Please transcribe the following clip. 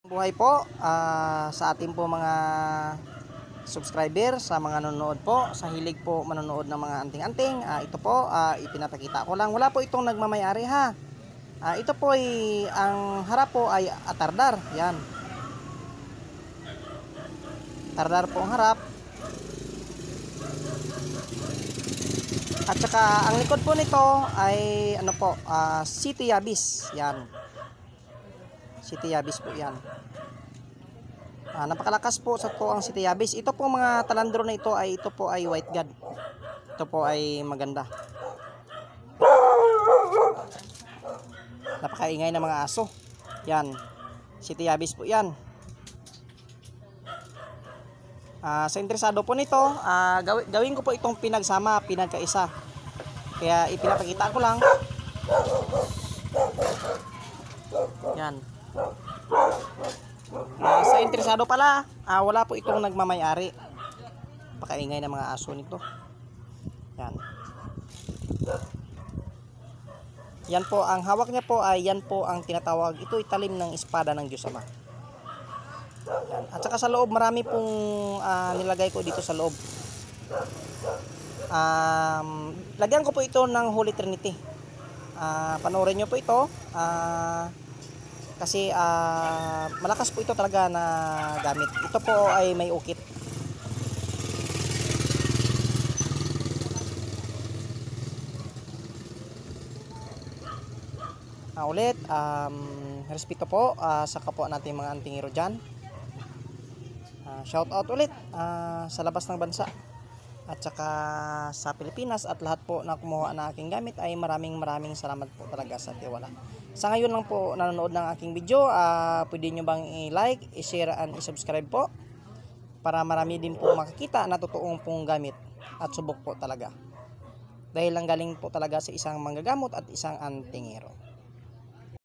Buhay po sa ating po mga subscriber, sa mga nanonood po, sa hilig po manonood ng mga anting-anting. Ito po, ipinapakita ko lang. Wala po itong nagmamayari ha. Ito po ay, ang harap po ay atardar. Yan. Tardar po ang harap. At saka ang likod po nito ay ano po, City Yabis. Yan. City Yabis po yan. Napakalakas po sa to ang City Yabis. Ito po mga talandro na ito ay white god. Ito po ay maganda. Napakaingay ng mga aso. Yan. City Yabis po yan. Sa interesado po nito, gawin ko po itong pinagsama, pinagkaisa. Kaya ipinapakita ko lang. Yan. Sa interesado pala, wala po itong nagmamayari. Pakaingay ng mga aso nito. Yan. Yan po, ang hawak niya po ay yan po ang tinatawag. Ito ay talim ng espada ng Diyos Ama. Yan. At saka sa loob, marami pong nilagay ko dito sa loob. Lagyan ko po ito ng Holy Trinity. Panoorin nyo po ito. Kasi malakas po ito talaga na gamit. Ito po ay may ukit. Ulit, respeto po sa kapwa natin mga antingero dyan. Shout out ulit sa labas ng bansa at saka sa Pilipinas at lahat po na kumuha na aking gamit ay maraming salamat po talaga sa tiwala. Sa ngayon lang po nanonood ng aking video, pwede nyo bang i-like, i-share and i-subscribe po para marami din po makikita na totoong pong gamit at subok po talaga. Dahil lang galing po talaga sa isang manggagamot at isang antingero.